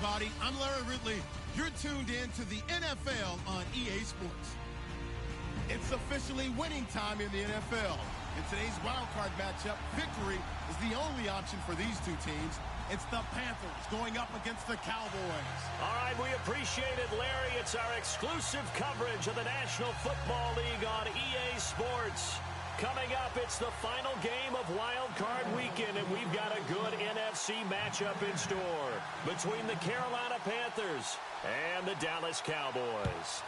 everybody. I'm Larry Ridley. You're tuned in to the NFL on EA Sports. It's officially winning time in the NFL. In today's wildcard matchup, victory is the only option for these two teams. It's the Panthers going up against the Cowboys. All right, we appreciate it, Larry. It's our exclusive coverage of the National Football League on EA Sports. Coming up, it's the final game of Wild Card Weekend, and we've got a good NFC matchup in store between the Carolina Panthers and the Dallas Cowboys.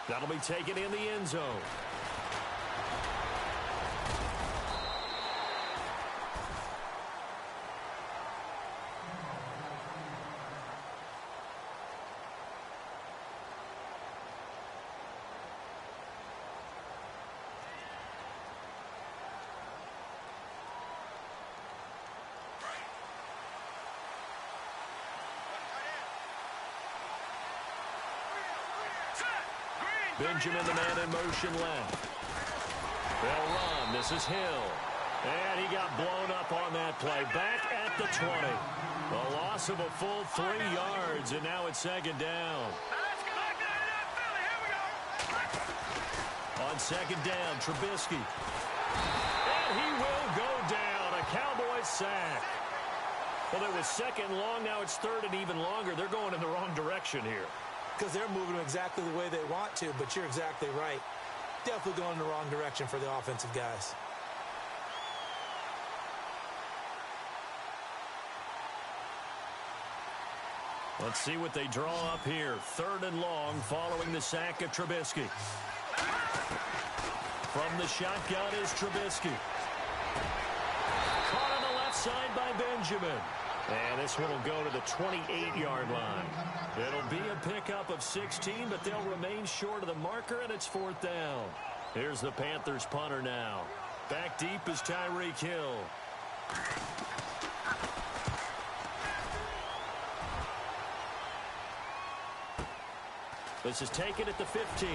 That'll be taken in the end zone. Benjamin, the man in motion left. They'll run. This is Hill. And he got blown up on that play. Back at the 20. A loss of a full 3 yards, and now it's second down. On second down, Trubisky. And he will go down. A Cowboys sack. Well, it was second long. Now it's third and even longer. They're going in the wrong direction here. Because they're moving exactly the way they want to, but you're exactly right. Definitely going in the wrong direction for the offensive guys. Let's see what they draw up here. Third and long following the sack of Trubisky. From the shotgun is Trubisky. Caught on the left side by Benjamin. And this one will go to the 28-yard line. It'll be a pickup of 16, but they'll remain short of the marker, and it's fourth down. Here's the Panthers punter now. Back deep is Tyreek Hill. This is taken at the 15.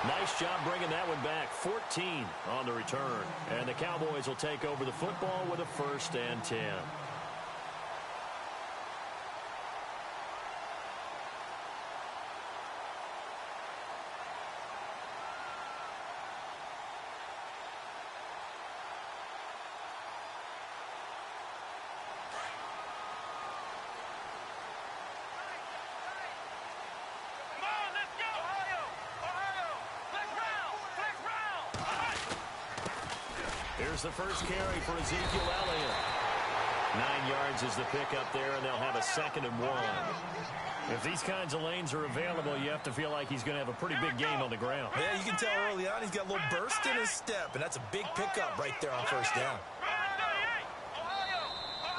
Nice job bringing that one back. 14 on the return. And the Cowboys will take over the football with a 1st and 10. Here's the first carry for Ezekiel Elliott. 9 yards is the pickup there, and they'll have a 2nd and 1. If these kinds of lanes are available, you have to feel like he's going to have a pretty big game on the ground. Yeah, you can tell early on he's got a little burst in his step, and that's a big pickup right there on first down.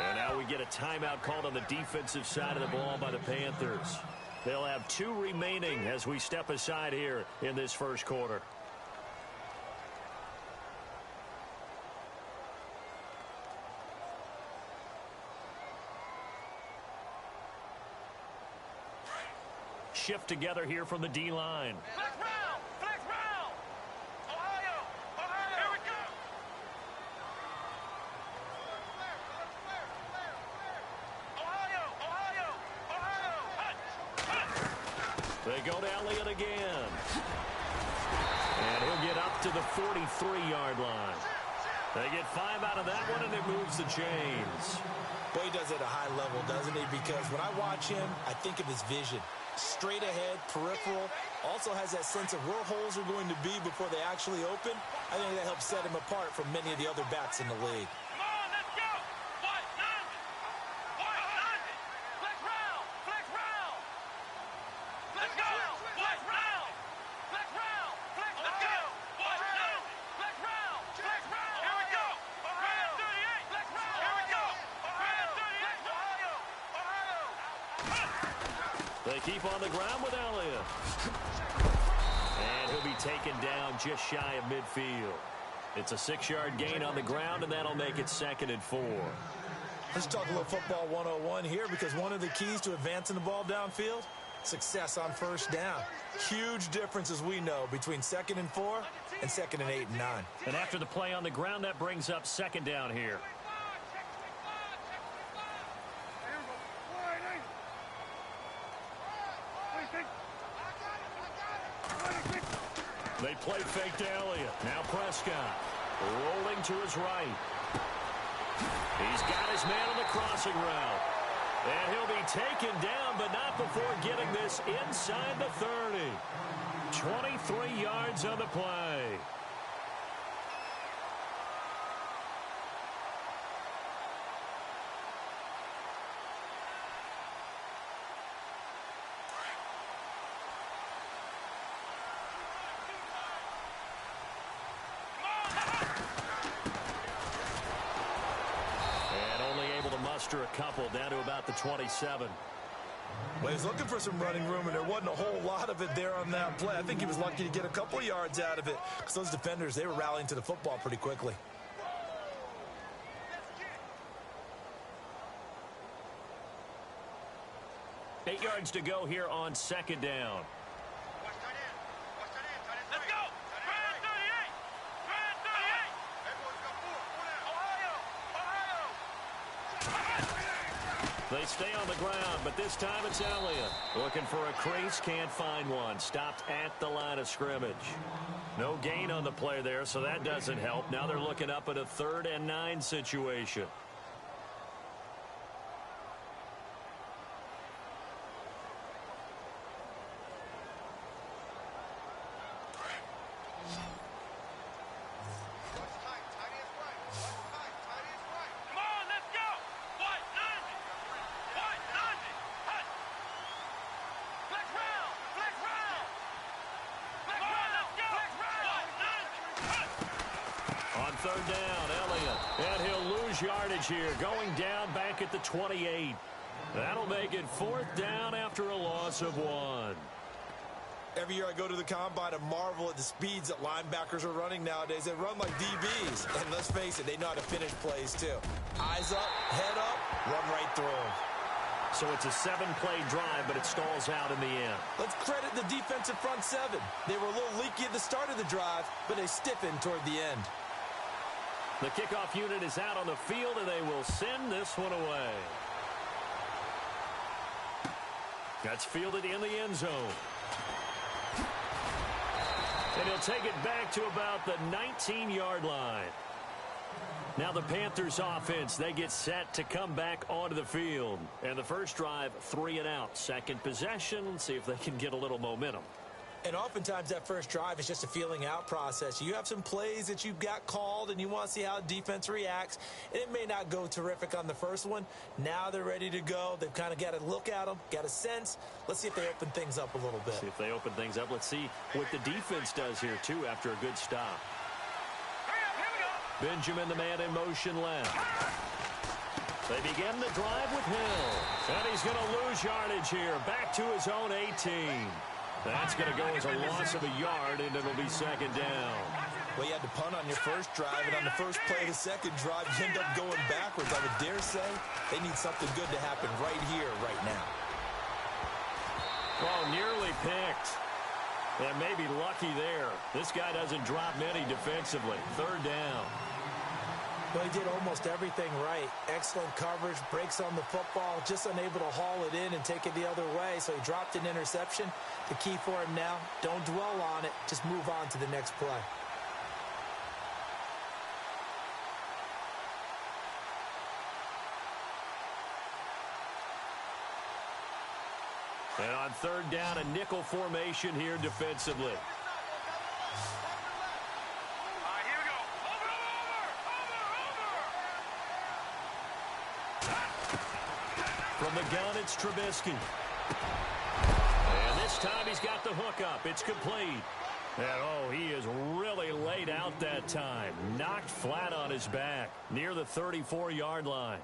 And now we get a timeout called on the defensive side of the ball by the Panthers. They'll have 2 remaining as we step aside here in this first quarter. Shift together here from the D-line. Flex round! Flex round! Ohio! Ohio! Here we go! Ohio! Ohio! Ohio! They go to Elliott again. And he'll get up to the 43-yard line. They get 5 out of that one, and it moves the chains. Boy, he does it at a high level, doesn't he? Because when I watch him, I think of his vision. Straight ahead, peripheral, also has that sense of where holes are going to be before they actually open. I think that helps set him apart from many of the other backs in the league. Come on, let's go! White, none! White, none! Flex round! Flex round! Let's go! Flex round! Flex round! Flex, let's go! White, none! Flex round! Flex round! Here we go! Ohio! 38! Flex round! Here we go! Ohio! 38! Ohio! Ohio! They keep on the ground with Elliott. And he'll be taken down just shy of midfield. It's a 6-yard gain on the ground, and that'll make it 2nd and 4. Let's talk a little football 101 here, because one of the keys to advancing the ball downfield success on first down. Huge difference, as we know, between 2nd and 4 and 2nd and 8 and 9. And after the play on the ground, that brings up 2nd down here. They play fake to Elliott. Now Prescott rolling to his right. He's got his man on the crossing route. And he'll be taken down, but not before getting this inside the 30. 23 yards on the play. A couple down to about the 27. Well, he's looking for some running room, and there wasn't a whole lot of it there on that play. I think he was lucky to get a couple of yards out of it because those defenders, they were rallying to the football pretty quickly. Eight yards to go here on 2nd down. Let's go! Grand 38! Grand 38! They stay on the ground, but this time it's Elliott. Looking for a crease, can't find one. Stopped at the line of scrimmage. No gain on the play there, so that doesn't help. Now they're looking up at a 3rd and 9 situation. Yardage here, going down back at the 28. That'll make it 4th down after a loss of 1. Every year I go to the combine and marvel at the speeds that linebackers are running nowadays. They run like DBs. And let's face it, they know how to finish plays too. Eyes up, head up, run right through them. So it's a 7-play drive, but it stalls out in the end. Let's credit the defensive front 7. They were a little leaky at the start of the drive, but they stiffened toward the end. The kickoff unit is out on the field, and they will send this one away. That's fielded in the end zone. And he'll take it back to about the 19-yard line. Now the Panthers offense, they get set to come back onto the field. And the first drive, 3 and out. Second possession, see if they can get a little momentum. And oftentimes that first drive is just a feeling out process. You have some plays that you've got called and you want to see how defense reacts. And it may not go terrific on the first one. Now they're ready to go. They've kind of got to look at them, got a sense. Let's see if they open things up a little bit. See if they open things up. Let's see what the defense does here, too, after a good stop. Benjamin, the man in motion left. They begin the drive with Hill. And he's going to lose yardage here. Back to his own 18. That's going to go as a loss of a yard, and it'll be second down. Well, you had to punt on your first drive, and on the first play of the second drive, you end up going backwards. I would dare say they need something good to happen right here, right now. Oh, nearly picked. And maybe lucky there. This guy doesn't drop many defensively. Third down. Well, he did almost everything right. Excellent coverage, breaks on the football, just unable to haul it in and take it the other way, so he dropped an interception. The key for him now, don't dwell on it, just move on to the next play. And on third down, a nickel formation here defensively. From the gun, it's Trubisky. And this time he's got the hook up. It's complete. And, oh, he is really laid out that time. Knocked flat on his back near the 34-yard line.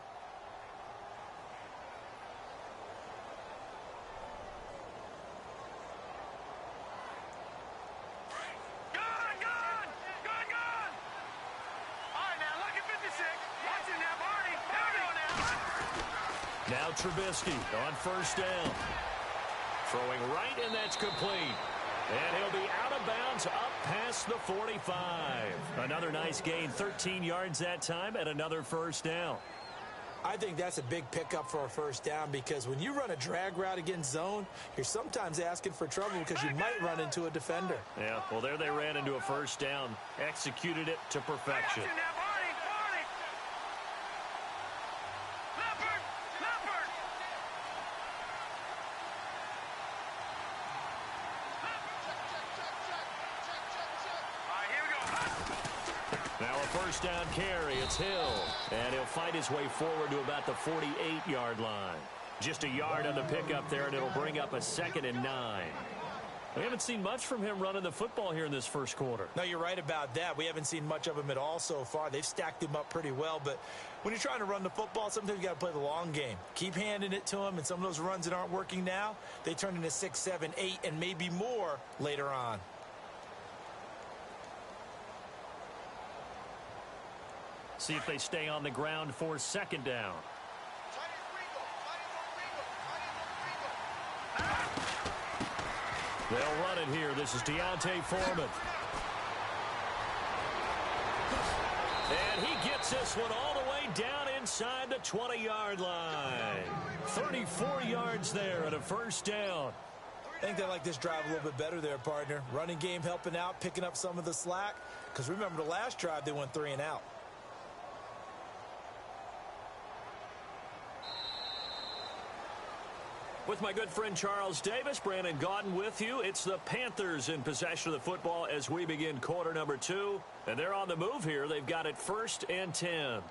Now Trubisky on first down. Throwing right, and that's complete. And he'll be out of bounds up past the 45. Another nice gain, 13 yards that time, and another first down. I think that's a big pickup for a first down because when you run a drag route against zone, you're sometimes asking for trouble because you might run into a defender. Yeah, well, there they ran into a first down, executed it to perfection. Now a first down carry. It's Hill. And he'll fight his way forward to about the 48-yard line. Just a yard on the pickup there, and it'll bring up a 2nd and 9. We haven't seen much from him running the football here in this first quarter. No, you're right about that. We haven't seen much of him at all so far. They've stacked him up pretty well. But when you're trying to run the football, sometimes you got to play the long game. Keep handing it to him, and some of those runs that aren't working now, they turn into 6, 7, 8, and maybe more later on. See if they stay on the ground for 2nd down. They'll run it here. This is Deontay Foreman. And he gets this one all the way down inside the 20-yard line. 34 yards there and a first down. I think they like this drive a little bit better there, partner. Running game helping out, picking up some of the slack. Because remember, the last drive, they went 3 and out. With my good friend Charles Davis, Brandon Gaudin with you. It's the Panthers in possession of the football as we begin quarter number 2. And they're on the move here. They've got it 1st and 10.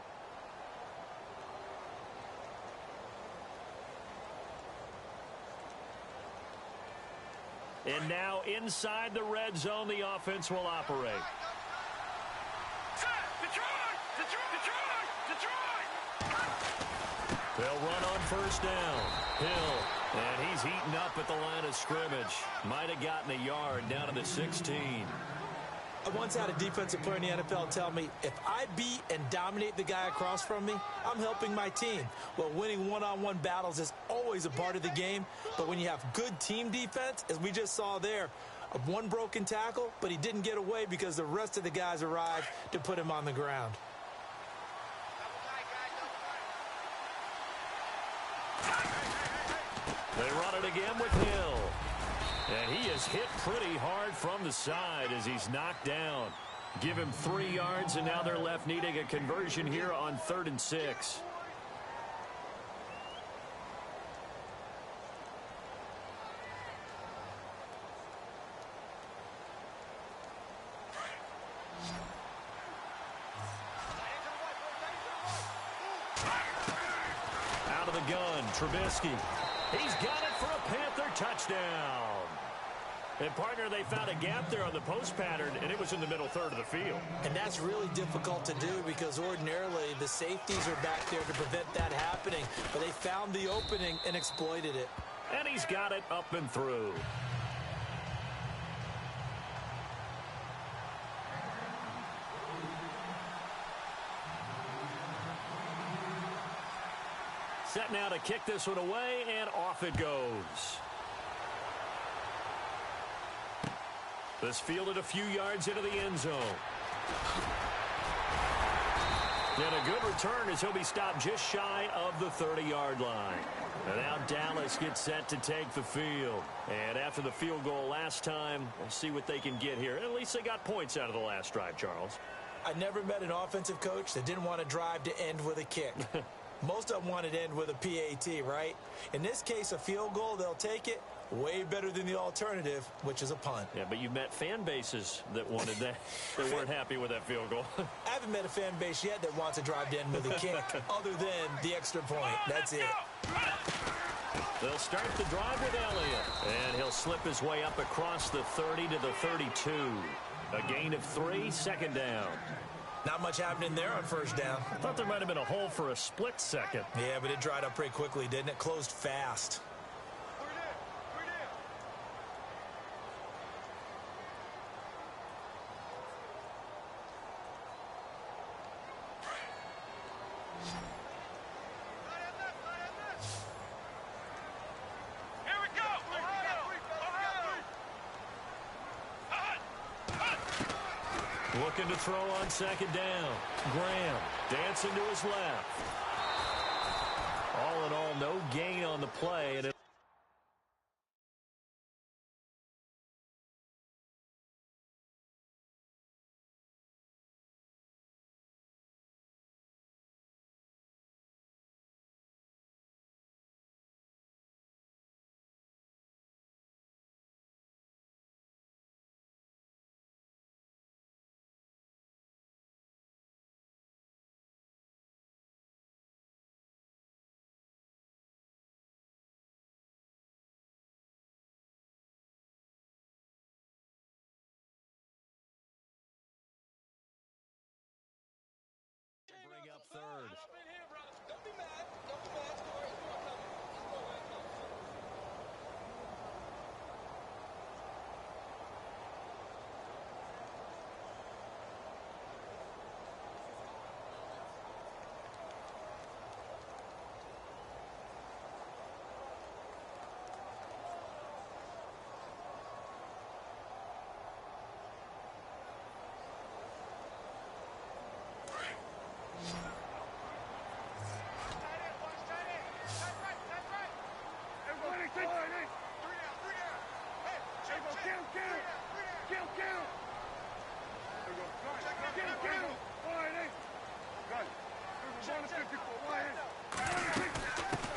And now inside the red zone, the offense will operate. They'll run on first down. Hill. And he's heating up at the line of scrimmage. Might have gotten a yard down to the 16. I once had a defensive player in the NFL tell me, if I beat and dominate the guy across from me, I'm helping my team. Well, winning one-on-one battles is always a part of the game. But when you have good team defense, as we just saw there, one broken tackle, but he didn't get away because the rest of the guys arrived to put him on the ground. They run it again with Hill. And he is hit pretty hard from the side as he's knocked down. Give him 3 yards, and now they're left needing a conversion here on 3rd and 6. Out of the gun, Trubisky. He's got it for a Panther touchdown. And, partner, they found a gap there on the post pattern, and it was in the middle third of the field. And that's really difficult to do because ordinarily the safeties are back there to prevent that happening. But they found the opening and exploited it. And he's got it up and through. Set now to kick this one away, and off it goes. This fielded a few yards into the end zone. And a good return as he'll be stopped just shy of the 30-yard line. And now Dallas gets set to take the field. And after the field goal last time, we'll see what they can get here. At least they got points out of the last drive, Charles. I never met an offensive coach that didn't want to drive to end with a kick. Most of them wanted to end with a PAT, right? In this case, a field goal, they'll take it. Way better than the alternative, which is a punt. Yeah, but you met fan bases that wanted that. They weren't happy with that field goal. I haven't met a fan base yet that wants to drive to end with a kick other than the extra point. That's it. They'll start the drive with Elliott. And he'll slip his way up across the 30 to the 32. A gain of 3, 2nd down. Not much happening there on first down. I thought there might have been a hole for a split second. Yeah, but it dried up pretty quickly, didn't it? Closed fast. Here we go. Looking to throw on second down. Graham dancing to his left. All in all, no gain on the play. And bring up third. Don't be mad. Don't be mad. Go right.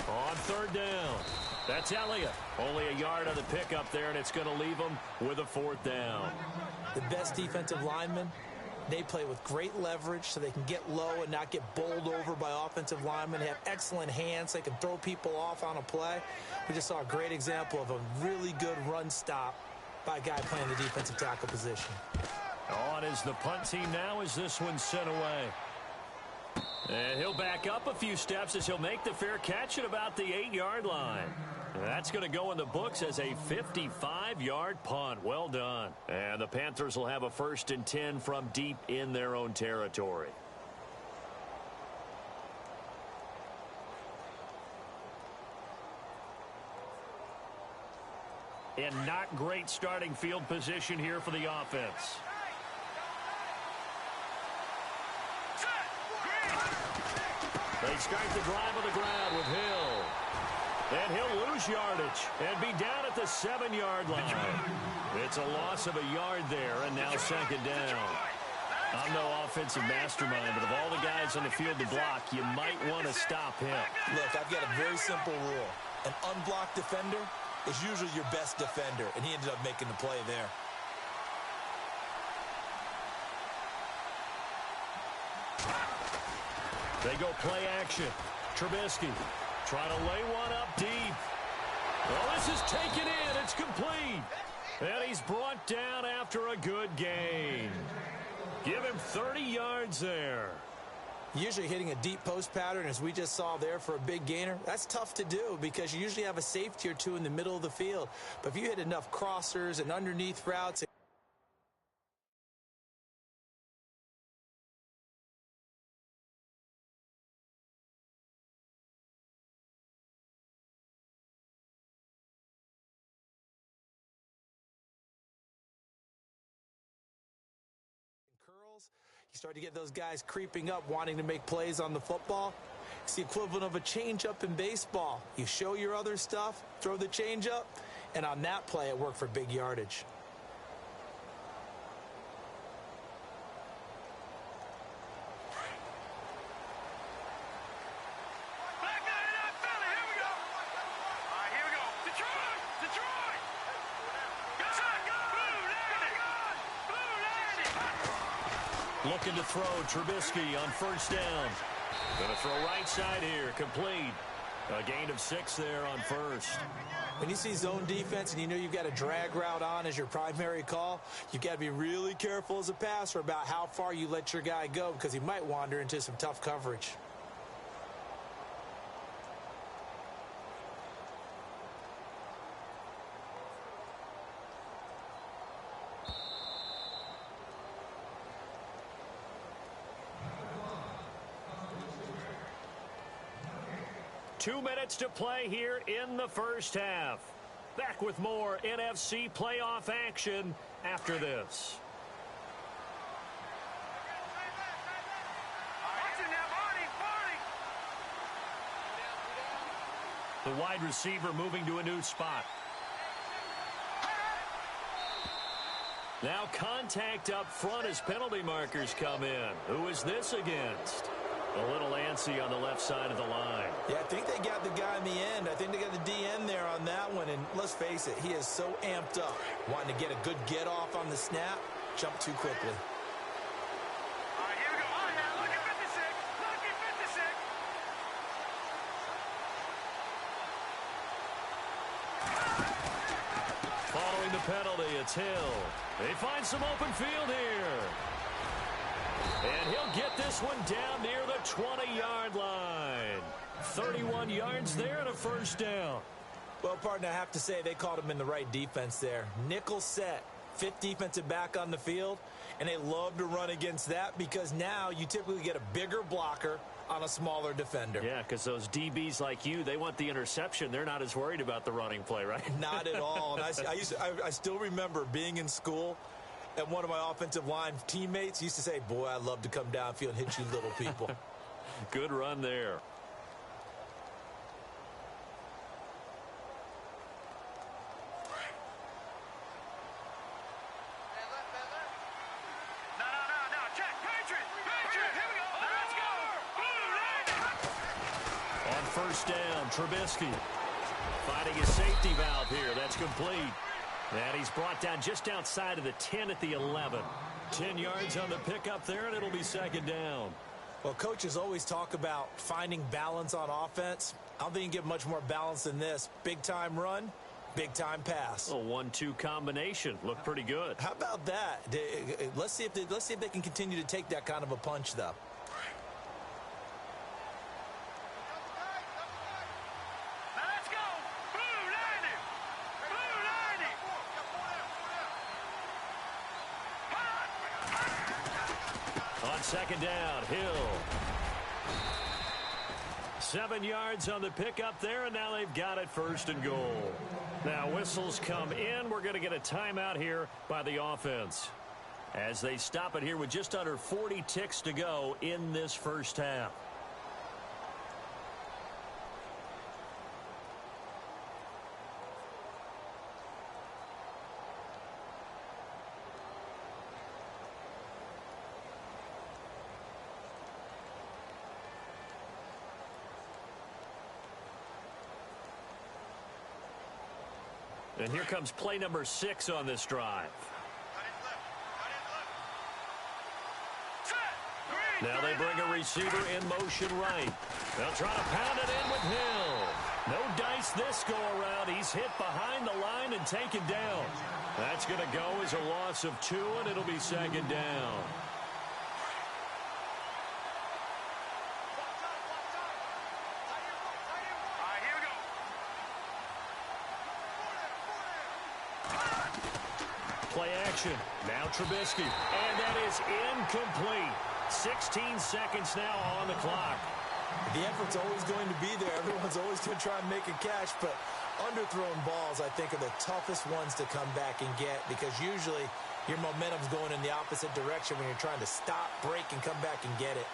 On third down. That's Elliott. Only a yard on the pickup there, and it's going to leave him with a fourth down. The best defensive linemen, they play with great leverage so they can get low and not get bowled over by offensive linemen. They have excellent hands. They can throw people off on a play. We just saw a great example of a really good run stop by a guy playing the defensive tackle position. On is the punt team now as this one's sent away. And he'll back up a few steps as he'll make the fair catch at about the 8-yard line. That's going to go in the books as a 55-yard punt. Well done. And the Panthers will have a 1st and 10 from deep in their own territory. And not great starting field position here for the offense. They start the drive on the ground with Hill. And he'll lose yardage and be down at the 7-yard line. It's a loss of a yard there, and now second down. I'm no offensive mastermind, but of all the guys on the field to block, you might want to stop him. Look, I've got a very simple rule. An unblocked defender is usually your best defender, and he ended up making the play there. They go play action. Trubisky trying to lay one up deep. Well, this is taken in. It's complete. And he's brought down after a good gain. Give him 30 yards there. Usually hitting a deep post pattern, as we just saw there for a big gainer, that's tough to do because you usually have a safety or two in the middle of the field. But if you hit enough crossers and underneath routes, curls, you start to get those guys creeping up, wanting to make plays on the football. It's the equivalent of a changeup in baseball. You show your other stuff, throw the changeup, and on that play, it worked for big yardage. Looking to throw Trubisky on first down. Going to throw right side here, complete. A gain of 6 there on first. When you see zone defense and you know you've got a drag route on as your primary call, you've got to be really careful as a passer about how far you let your guy go because he might wander into some tough coverage. Two minutes to play here in the first half. Back with more NFC playoff action after this. The wide receiver moving to a new spot. Now contact up front as penalty markers come in. Who is this against? A little antsy on the left side of the line. Yeah, I think they got the guy in the end. I think they got the DN there on that one. And let's face it, he is so amped up. Wanting to get a good get off on the snap. Jump too quickly. All right, here we go. Oh, yeah, look at 56. Look at 56. Following the penalty, it's Hill. They find some open field here. And he'll get this one down near the 20-yard line. 31 yards there and a first down. Well, partner, I have to say they called him in the right defense there. Nickel set, fifth defensive back on the field, and they love to run against that because now you typically get a bigger blocker on a smaller defender. Yeah, because those DBs like you, they want the interception. They're not as worried about the running play, right? Not at all. And I still remember being in school, and one of my offensive line teammates used to say, boy, I love to come downfield and hit you little people. Good run there. No. Check. Patriot. Here we go. Let's go. On first down, Trubisky finding his safety valve here. That's complete. And he's brought down just outside of the 10 at the 11. 10 yards on the pickup there, and it'll be second down. Well, coaches always talk about finding balance on offense. I don't think you can get much more balance than this. Big-time run, big-time pass. A 1-2 combination. Looked pretty good. How about that? Let's see if they can continue to take that kind of a punch, though. Now let's go. Blue 90. Blue 90. On second down, Hill. 7 yards on the pickup there, and now they've got it first and goal. Now whistles come in. We're going to get a timeout here by the offense as they stop it here with just under 40 ticks to go in this first half. And here comes play number 6 on this drive. Now they bring a receiver in motion right. They'll try to pound it in with Hill. No dice this go-around. He's hit behind the line and taken down. That's going to go as a loss of 2, and it'll be second down. Play action. Now Trubisky. And that is incomplete. 16 seconds now on the clock. The effort's always going to be there. Everyone's always going to try and make a catch, but underthrown balls, I think, are the toughest ones to come back and get because usually your momentum's going in the opposite direction when you're trying to stop, break, and come back and get it.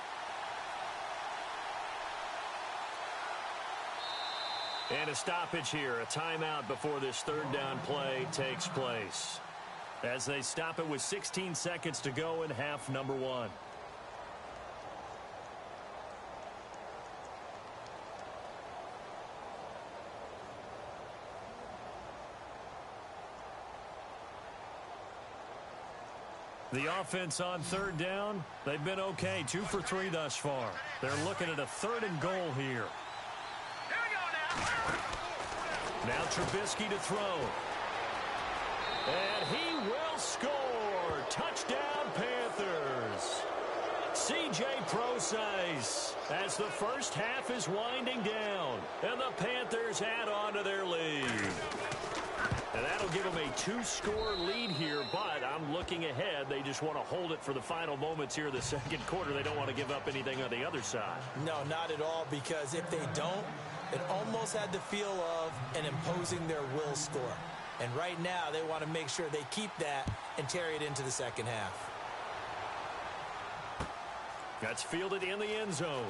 And a stoppage here, a timeout before this third down play takes place. As they stop it with 16 seconds to go in half number 1. The offense on third down, they've been okay. 2 for 3 thus far. They're looking at a third and goal here. Here we go now. Now Trubisky to throw. And he will score. Touchdown, Panthers. C.J. Prosise as the first half is winding down. And the Panthers add on to their lead. And that'll give them a 2-score lead here, but I'm looking ahead. They just want to hold it for the final moments here of the second quarter. They don't want to give up anything on the other side. No, not at all, because if they don't, it almost had the feel of an imposing their will score. And right now, they want to make sure they keep that and carry it into the second half. That's fielded in the end zone.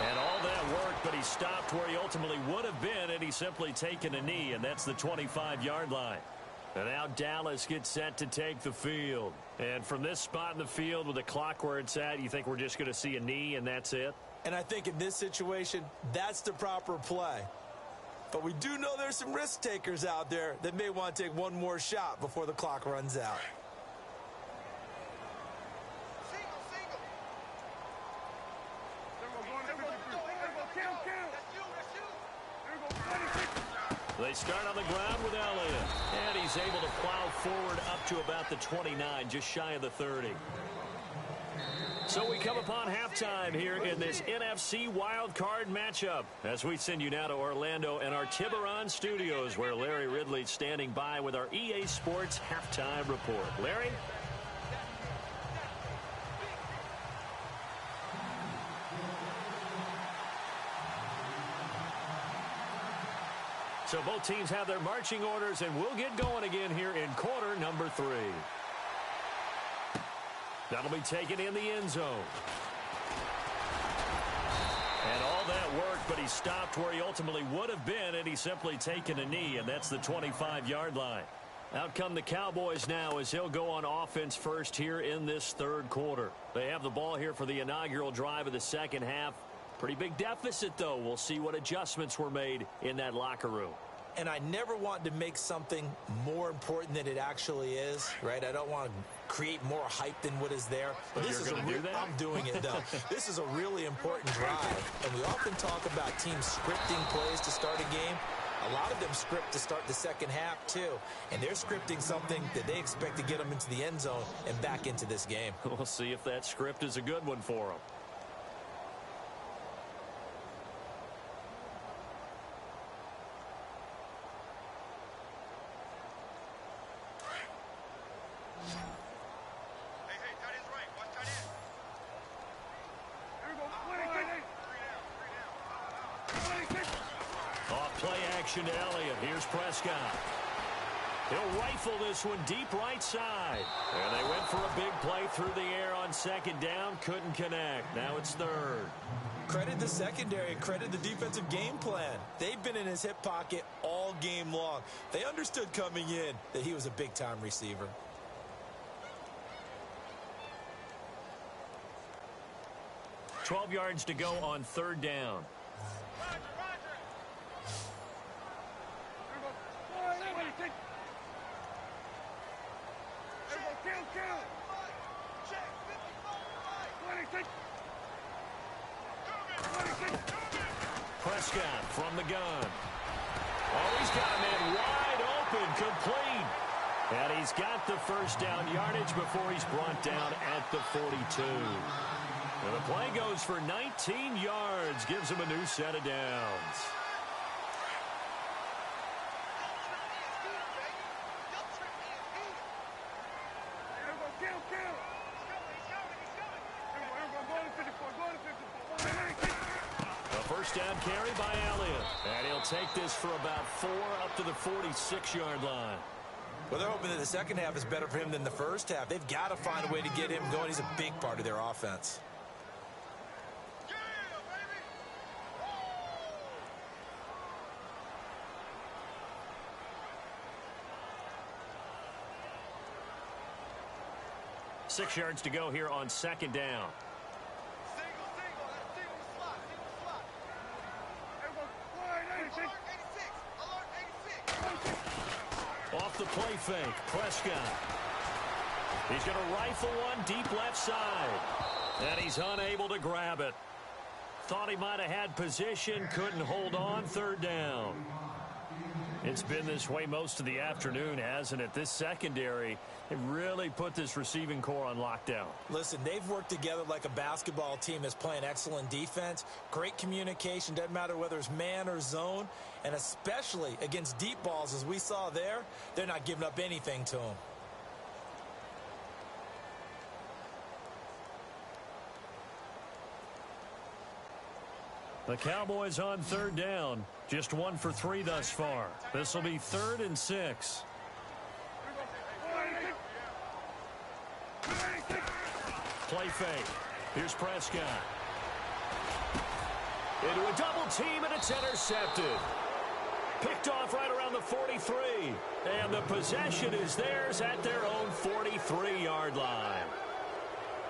And all that work, but he stopped where he ultimately would have been had he simply taken a knee, and that's the 25-yard line. And now Dallas gets set to take the field. And from this spot in the field with the clock where it's at, you think we're just going to see a knee and that's it? And I think in this situation, that's the proper play. But we do know there's some risk takers out there that may want to take one more shot before the clock runs out. They start on the ground with Elliott. And he's able to plow forward up to about the 29, just shy of the 30. So we come upon halftime here in this NFC wildcard matchup as we send you now to Orlando and our Tiburon studios where Larry Ridley's standing by with our EA Sports halftime report. Larry? So both teams have their marching orders, and we'll get going again here in quarter number 3. That'll be taken in the end zone. And all that work, but he stopped where he ultimately would have been had he simply taken a knee, and that's the 25-yard line. Out come the Cowboys now as he'll go on offense first here in this third quarter. They have the ball here for the inaugural drive of the second half. Pretty big deficit, though. We'll see what adjustments were made in that locker room. And I never want to make something more important than it actually is, right? I don't want to create more hype than what is there. But this is a do that? I'm doing it, though. This is a really important drive. And we often talk about teams scripting plays to start a game. A lot of them script to start the second half, too. And they're scripting something that they expect to get them into the end zone and back into this game. We'll see if that script is a good one for them. To Elliott. Here's Prescott. He'll rifle this one deep right side. And they went for a big play through the air on second down. Couldn't connect. Now it's third. Credit the secondary and credit the defensive game plan. They've been in his hip pocket all game long. They understood coming in that he was a big-time receiver. – 12 yards to go on third down. Prescott from the gun. Oh, he's got a man wide open, complete. And he's got the first down yardage before he's brought down at the 42. And the play goes for 19 yards, gives him a new set of downs. First down carry by Elliott. And he'll take this for about 4 up to the 46-yard line. Well, they're hoping that the second half is better for him than the first half. They've got to find a way to get him going. He's a big part of their offense. Six yards to go here on second down. Off the play fake, Prescott. He's going to rifle one deep left side. And he's unable to grab it. Thought he might have had position, couldn't hold on, third down. It's been this way most of the afternoon, hasn't it? This secondary, it really put this receiving core on lockdown. Listen, they've worked together like a basketball team that's playing excellent defense. Great communication, doesn't matter whether it's man or zone. And especially against deep balls, as we saw there, they're not giving up anything to them. The Cowboys on third down. Just 1 for 3 thus far. This will be 3rd and 6. Play fake. Here's Prescott. Into a double team, and it's intercepted. Picked off right around the 43. And the possession is theirs at their own 43-yard line.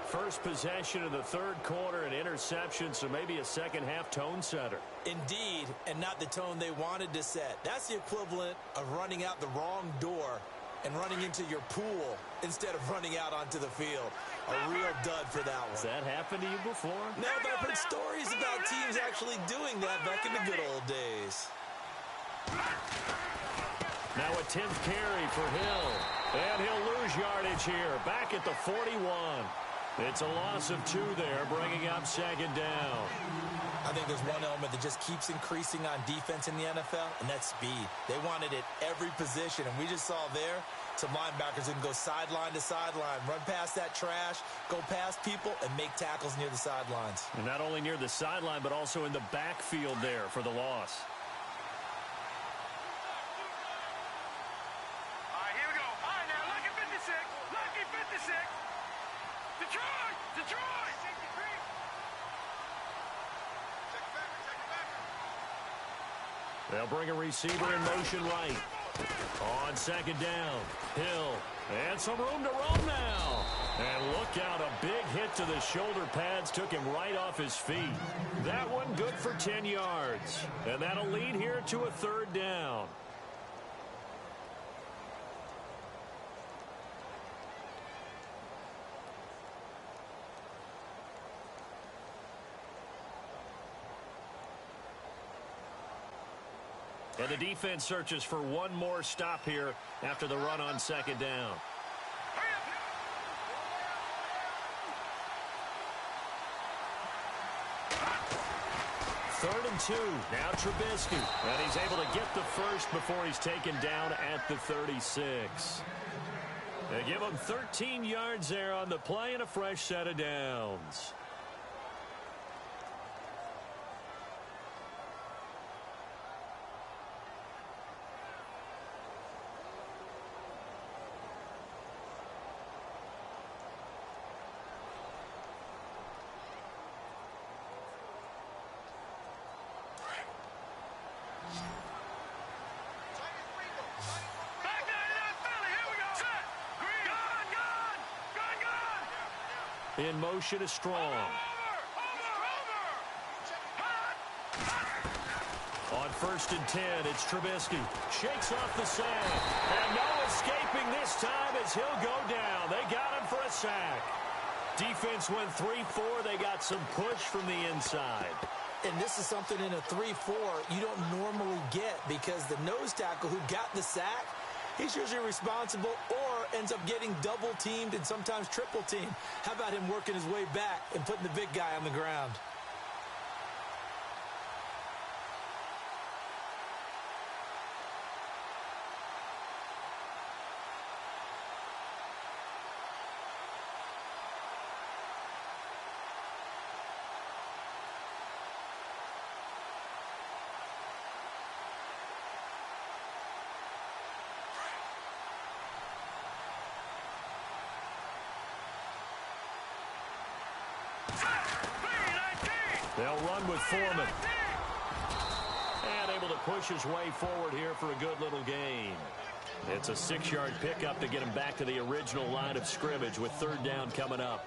First possession of the third quarter, an interception, so maybe a second-half tone setter. Indeed, and not the tone they wanted to set. That's the equivalent of running out the wrong door and running into your pool instead of running out onto the field. A real dud for that one. Has that happened to you before? No, but I've heard stories about teams actually doing that back in the good old days. Now a 10th carry for Hill. And he'll lose yardage here. Back at the 41. It's a loss of 2 there, bringing up second down. I think there's one element that just keeps increasing on defense in the NFL, and that's speed. They want it at every position, and we just saw there some linebackers that can go sideline to sideline, run past that trash, go past people, and make tackles near the sidelines. And not only near the sideline, but also in the backfield there for the loss. All right, here we go. All right, now, lucky 56. Lucky 56. Detroit! Detroit! They'll bring a receiver in motion right. On second down, Hill. And some room to roam now. And look out, a big hit to the shoulder pads took him right off his feet. That one good for 10 yards. And that'll lead here to a third down. And the defense searches for one more stop here after the run on second down. Third and 2. Now Trubisky. And he's able to get the first before he's taken down at the 36. They give him 13 yards there on the play and a fresh set of downs. In motion is Strong. On first and 10, it's Trubisky. Shakes off the sack. And no escaping this time as he'll go down. They got him for a sack. Defense went 3-4. They got some push from the inside. And this is something in a 3-4 you don't normally get because the nose tackle who got the sack, he's usually responsible or ends up getting double teamed and sometimes triple teamed. How about him working his way back and putting the big guy on the ground? They'll run with Foreman. And able to push his way forward here for a good little gain. It's a 6-yard pickup to get him back to the original line of scrimmage with third down coming up.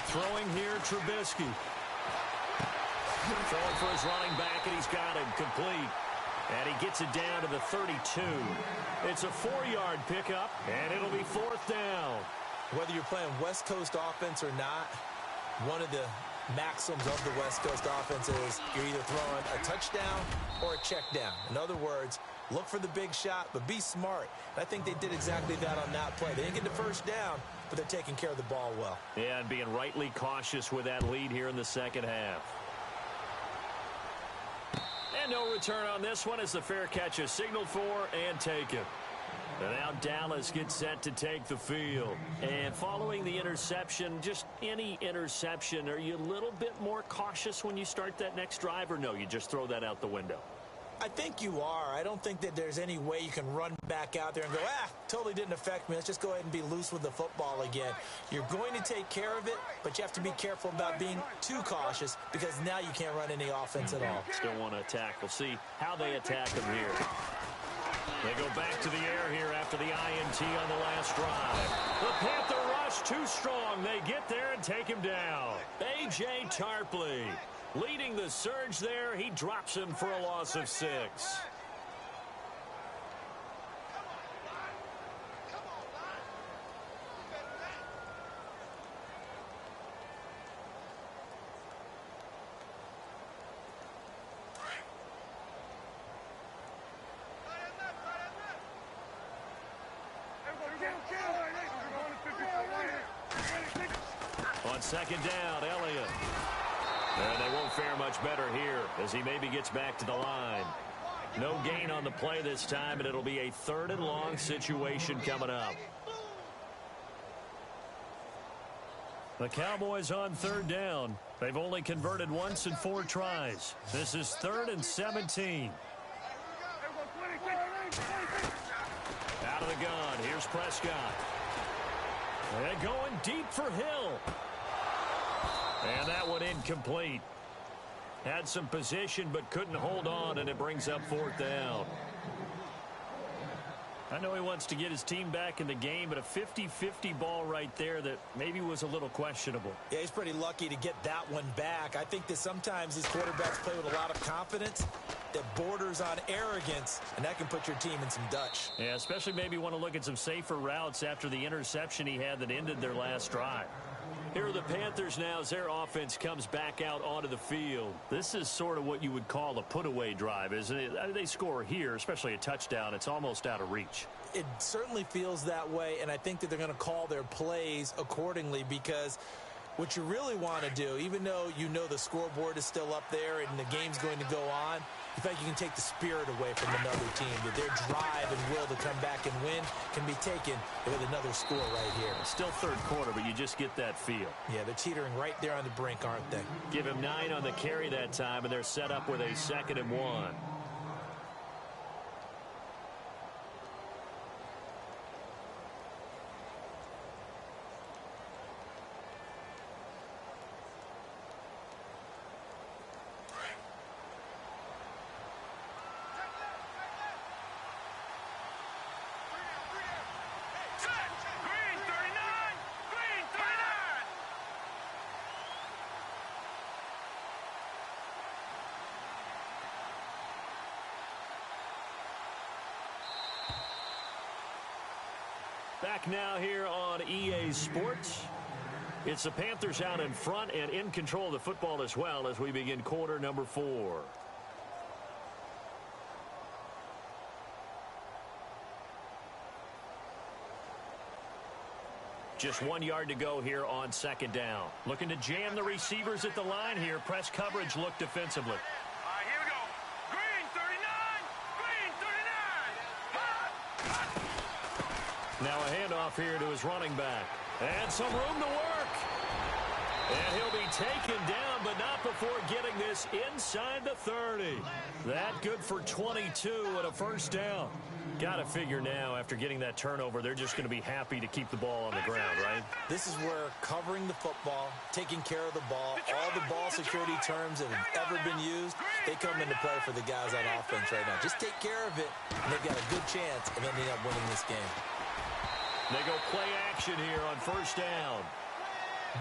Throwing here, Trubisky. Throwing for his running back, and he's got him complete. And he gets it down to the 32. It's a 4-yard pickup, and it'll be fourth down. Whether you're playing West Coast offense or not, one of the maxims of the West Coast offense is you're either throwing a touchdown or a check down. In other words, look for the big shot, but be smart. And I think they did exactly that on that play. They didn't get the first down, but they're taking care of the ball well. Yeah, and being rightly cautious with that lead here in the second half. And no return on this one as the fair catch is signaled for and taken. And now Dallas gets set to take the field. And following the interception, just any interception, are you a little bit more cautious when you start that next drive, or no, you just throw that out the window? I think you are. I don't think that there's any way you can run back out there and go, totally didn't affect me. Let's just go ahead and be loose with the football again. You're going to take care of it, but you have to be careful about being too cautious because now you can't run any offense at all. Still want to attack. We'll see how they attack them here. They go back to the air here after the INT on the last drive. The Panther rush too strong. They get there and take him down. A.J. Tarpley leading the surge there. He drops him for a loss of 6. On second down, Elliott. And they won't fare much better here as he maybe gets back to the line. No gain on the play this time, and it'll be a 3rd and long situation coming up. The Cowboys on 3rd down. They've only converted once in 4 tries. This is 3rd and 17. Out of the gun. Here's Prescott. And going deep for Hill. And that one incomplete. Had some position but couldn't hold on, and it brings up 4th down. I know he wants to get his team back in the game, but a 50-50 ball right there that maybe was a little questionable. Yeah, he's pretty lucky to get that one back. I think that sometimes these quarterbacks play with a lot of confidence that borders on arrogance, and that can put your team in some Dutch. Yeah, especially maybe want to look at some safer routes after the interception he had that ended their last drive. Here are the Panthers now as their offense comes back out onto the field. This is sort of what you would call a put-away drive, isn't it? They score here, especially a touchdown. It's almost out of reach. It certainly feels that way, and I think that they're going to call their plays accordingly because what you really want to do, even though you know the scoreboard is still up there and the game's going to go on, you think you can take the spirit away from another team, that their drive and will to come back and win can be taken with another score right here. It's still 3rd quarter, but you just get that feel. Yeah, they're teetering right there on the brink, aren't they? Give him 9 on the carry that time, and they're set up with a 2nd and 1. Back now here on EA Sports. It's the Panthers out in front and in control of the football as well as we begin quarter number 4. Just 1 yard to go here on 2nd down. Looking to jam the receivers at the line here. Press coverage look defensively. Now a handoff here to his running back. And some room to work. And he'll be taken down, but not before getting this inside the 30. That good for 22 and a 1st down. Got to figure now, after getting that turnover, they're just going to be happy to keep the ball on the ground, right? This is where covering the football, taking care of the ball, all the ball security terms that have ever been used, they come into play for the guys on offense right now. Just take care of it, and they've got a good chance of ending up winning this game. They go play action here on 1st down.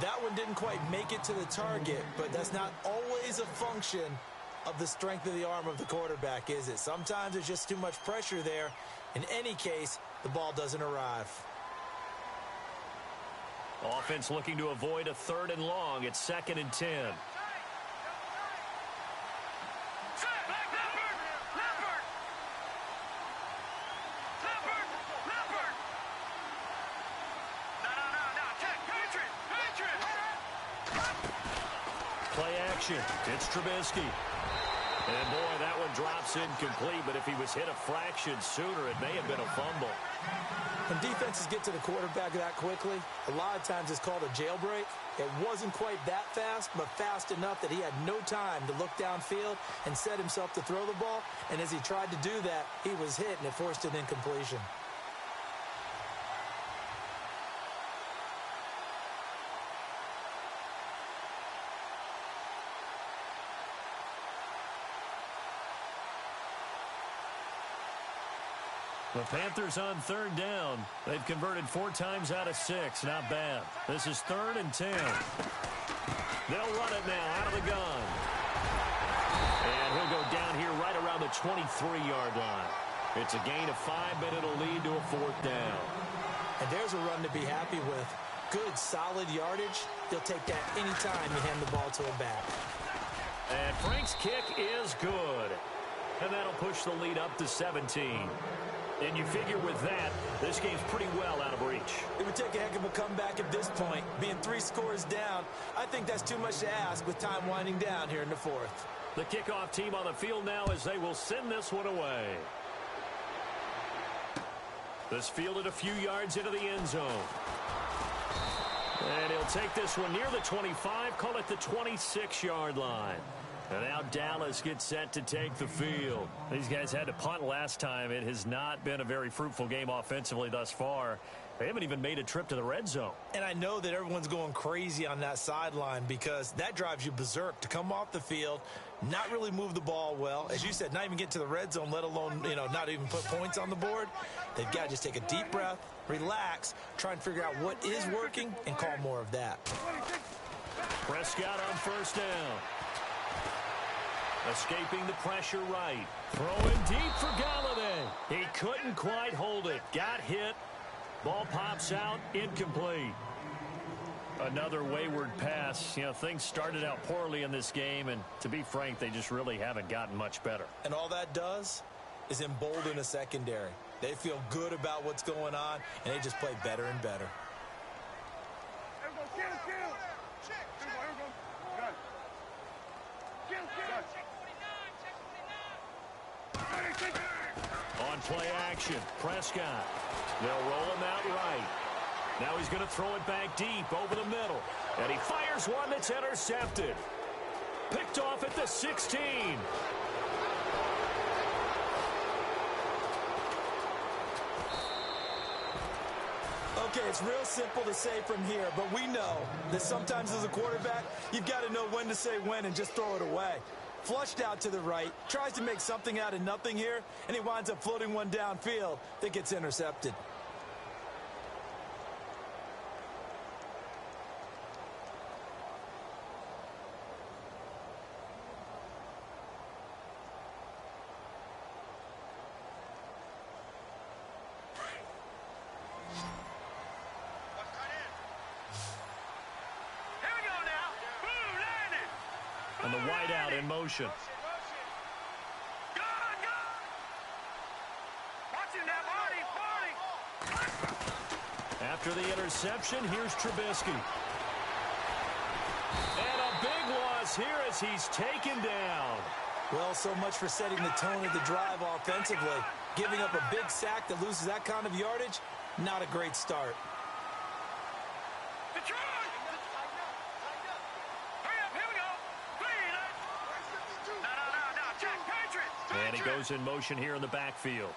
That one didn't quite make it to the target, but that's not always a function of the strength of the arm of the quarterback, is it? Sometimes there's just too much pressure there. In any case, the ball doesn't arrive. Offense looking to avoid a 3rd and long. It's 2nd and 10. Play action. It's Trubisky. And boy, that one drops incomplete, but if he was hit a fraction sooner, it may have been a fumble. When defenses get to the quarterback that quickly, a lot of times it's called a jailbreak. It wasn't quite that fast, but fast enough that he had no time to look downfield and set himself to throw the ball. And as he tried to do that, he was hit, and it forced an incompletion. The Panthers on third down. They've converted 4 times out of 6. Not bad. This is 3rd and 10. They'll run it now out of the gun. And he'll go down here right around the 23-yard line. It's a gain of 5, but it'll lead to a 4th down. And there's a run to be happy with. Good, solid yardage. He'll take that anytime you hand the ball to a back. And Frank's kick is good. And that'll push the lead up to 17. And you figure with that, this game's pretty well out of reach. It would take a heck of a comeback at this point. Being 3 scores down, I think that's too much to ask with time winding down here in the 4th. The kickoff team on the field now as they will send this one away. This fielded a few yards into the end zone. And he'll take this one near the 25, call it the 26-yard line. And now Dallas gets set to take the field. These guys had to punt last time. It has not been a very fruitful game offensively thus far. They haven't even made a trip to the red zone. And I know that everyone's going crazy on that sideline because that drives you berserk to come off the field, not really move the ball well. As you said, not even get to the red zone, let alone, not even put points on the board. They've got to just take a deep breath, relax, try and figure out what is working, and call more of that. Prescott on first down. Escaping the pressure right. Throwing deep for Galladay. He couldn't quite hold it. Got hit. Ball pops out. Incomplete. Another wayward pass. Things started out poorly in this game, and to be frank, they just really haven't gotten much better. And all that does is embolden a secondary. They feel good about what's going on, and they just play better and better. On play action, Prescott. They'll roll him out right. Now he's going to throw it back deep over the middle. And he fires one that's intercepted. Picked off at the 16. Okay, it's real simple to say from here, but we know that sometimes as a quarterback, you've got to know when to say when and just throw it away. Flushed out to the right, tries to make something out of nothing here, and he winds up floating one downfield that gets intercepted. And the wideout in motion. After the interception, here's Trubisky. And a big loss here as he's taken down. Well, so much for setting the tone of the drive offensively. Giving up a big sack that loses that kind of yardage, not a great start. And he goes in motion here in the backfield.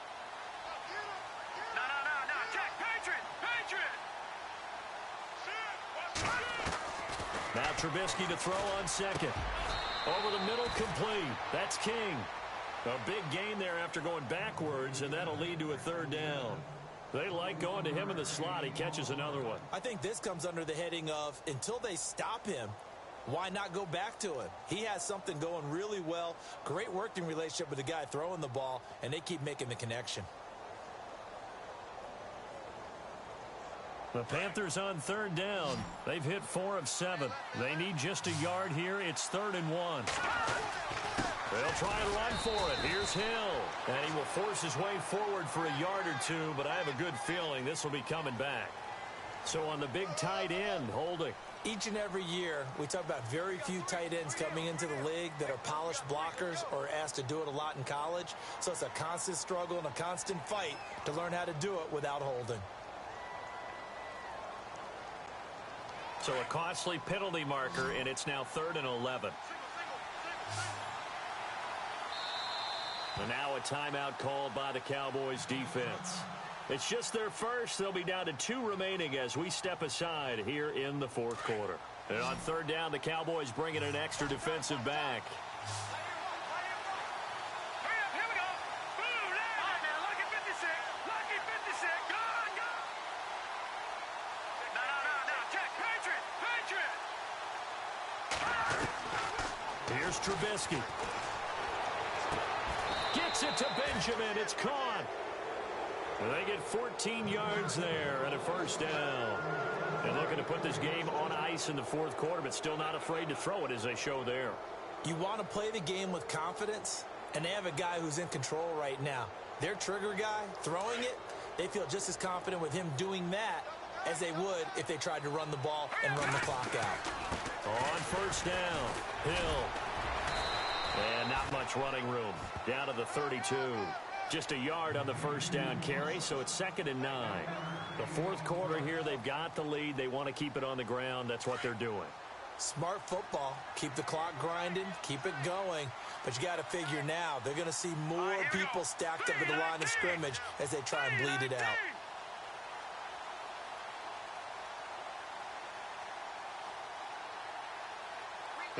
Now Trubisky to throw on second. Over the middle, complete. That's King. A big gain there after going backwards, and that'll lead to a 3rd down. They like going to him in the slot. He catches another one. I think this comes under the heading of until they stop him, why not go back to him? He has something going really well. Great working relationship with the guy throwing the ball, and they keep making the connection. The Panthers on 3rd down. They've hit 4 of 7. They need just a yard here. It's 3rd and 1. They'll try and run for it. Here's Hill. And he will force his way forward for a yard or two, but I have a good feeling this will be coming back. So on the big tight end, holding. Each and every year, we talk about very few tight ends coming into the league that are polished blockers or asked to do it a lot in college. So it's a constant struggle and a constant fight to learn how to do it without holding. So a costly penalty marker, and it's now 3rd and 11. And now a timeout called by the Cowboys defense. It's just their first. They'll be down to 2 remaining as we step aside here in the 4th quarter. And on 3rd down, the Cowboys bring in an extra defensive back. Hurry up, here we go. Boom, there. All right, man, lucky 56. Lucky 56. Go on, go. No. Check. Patriot. Here's Trubisky. Gets it to Benjamin. It's caught. And they get 14 yards there and a 1st down. They're looking to put this game on ice in the 4th quarter, but still not afraid to throw it as they show there. You want to play the game with confidence, and they have a guy who's in control right now. Their trigger guy, throwing it, they feel just as confident with him doing that as they would if they tried to run the ball and run the clock out. On 1st down, Hill. And not much running room. Down to the 32. Just a yard on the 1st down carry, so it's 2nd and 9. The 4th quarter here, they've got the lead. They want to keep it on the ground. That's what they're doing. Smart football. Keep the clock grinding. Keep it going. But you got to figure now, they're going to see more people stacked up at the line of scrimmage as they try and bleed it out.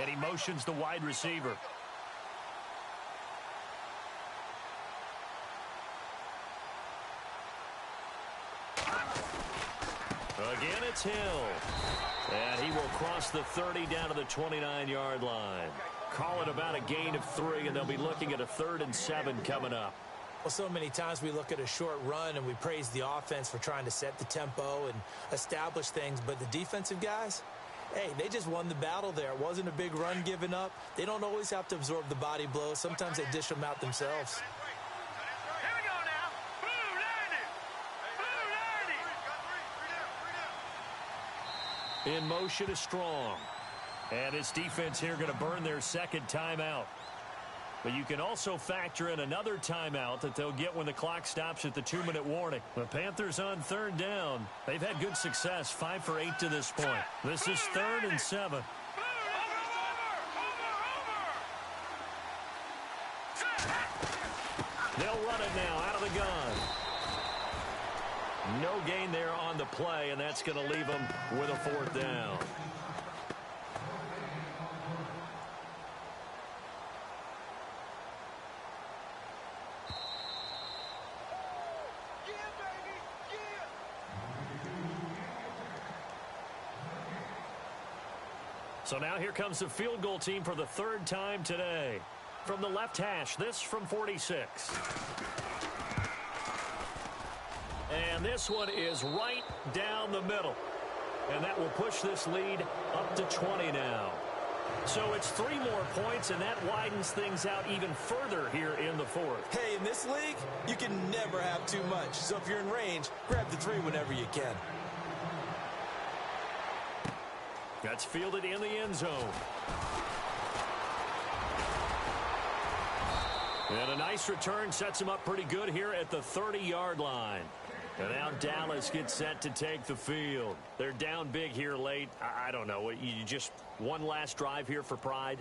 And he motions the wide receiver. Again, it's Hill. And he will cross the 30 down to the 29-yard line. Call it about a gain of 3, and they'll be looking at a 3rd and 7 coming up. Well, so many times we look at a short run and we praise the offense for trying to set the tempo and establish things, but the defensive guys, hey, they just won the battle there. It wasn't a big run given up. They don't always have to absorb the body blows. Sometimes they dish them out themselves. Here we go now. Blue 90. In motion is Strong. And his defense here going to burn their 2nd timeout. But you can also factor in another timeout that they'll get when the clock stops at the 2-minute warning. The Panthers on 3rd down. They've had good success, 5 for 8 to this point. This is 3rd and 7. They'll run it now out of the gun. No gain there on the play, and that's going to leave them with a 4th down. So now here comes the field goal team for the 3rd time today. From the left hash, this from 46. And this one is right down the middle. And that will push this lead up to 20 now. So it's 3 more points, and that widens things out even further here in the 4th. Hey, in this league, you can never have too much. So if you're in range, grab the 3 whenever you can. That's fielded in the end zone. And a nice return sets him up pretty good here at the 30-yard line. And now Dallas gets set to take the field. They're down big here late. I don't know. You just one last drive here for pride?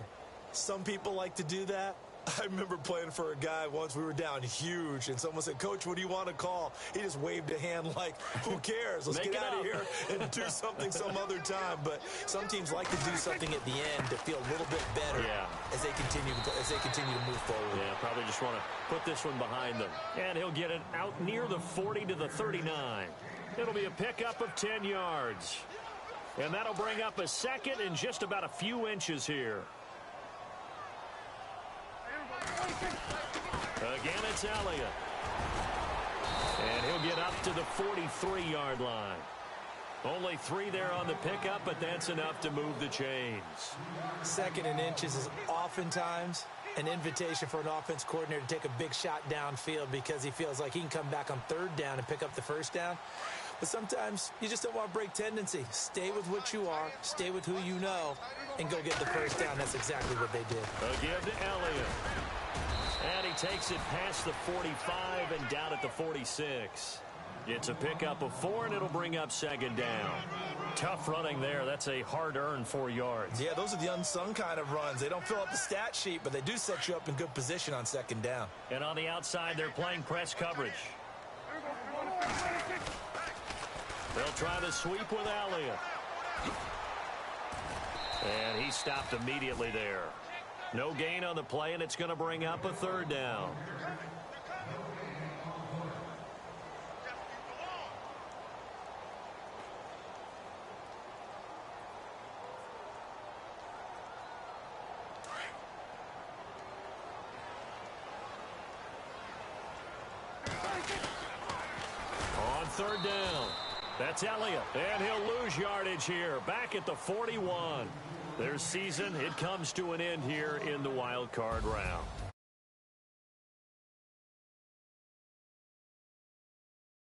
Some people like to do that. I remember playing for a guy once. We were down huge, and someone said, "Coach, what do you want to call?" He just waved a hand like, who cares? Let's get out of here and do something some other time. But some teams like to do something at the end to feel a little bit better as they continue to move forward. Yeah, probably just want to put this one behind them. And he'll get it out near the 40 to the 39. It'll be a pickup of 10 yards. And that'll bring up a 2nd and just about a few inches here. Again, it's Elliott. And he'll get up to the 43-yard line. Only 3 there on the pickup, but that's enough to move the chains. 2nd and inches is oftentimes an invitation for an offense coordinator to take a big shot downfield because he feels like he can come back on 3rd down and pick up the 1st down. But sometimes you just don't want to break tendency. Stay with what you are, stay with who you know, and go get the first down. That's exactly what they did. A give to Elliott. And he takes it past the 45 and down at the 46. It's a pickup of 4, and it'll bring up second down. Tough running there. That's a hard-earned 4 yards. Yeah, those are the unsung kind of runs. They don't fill up the stat sheet, but they do set you up in good position on second down. And on the outside, they're playing press coverage. They'll try the sweep with Elliott. And he stopped immediately there. No gain on the play, and it's going to bring up a third down. On third down, that's Elliott, and he'll lose yardage here, back at the 41. Their season, it comes to an end here in the wild card round.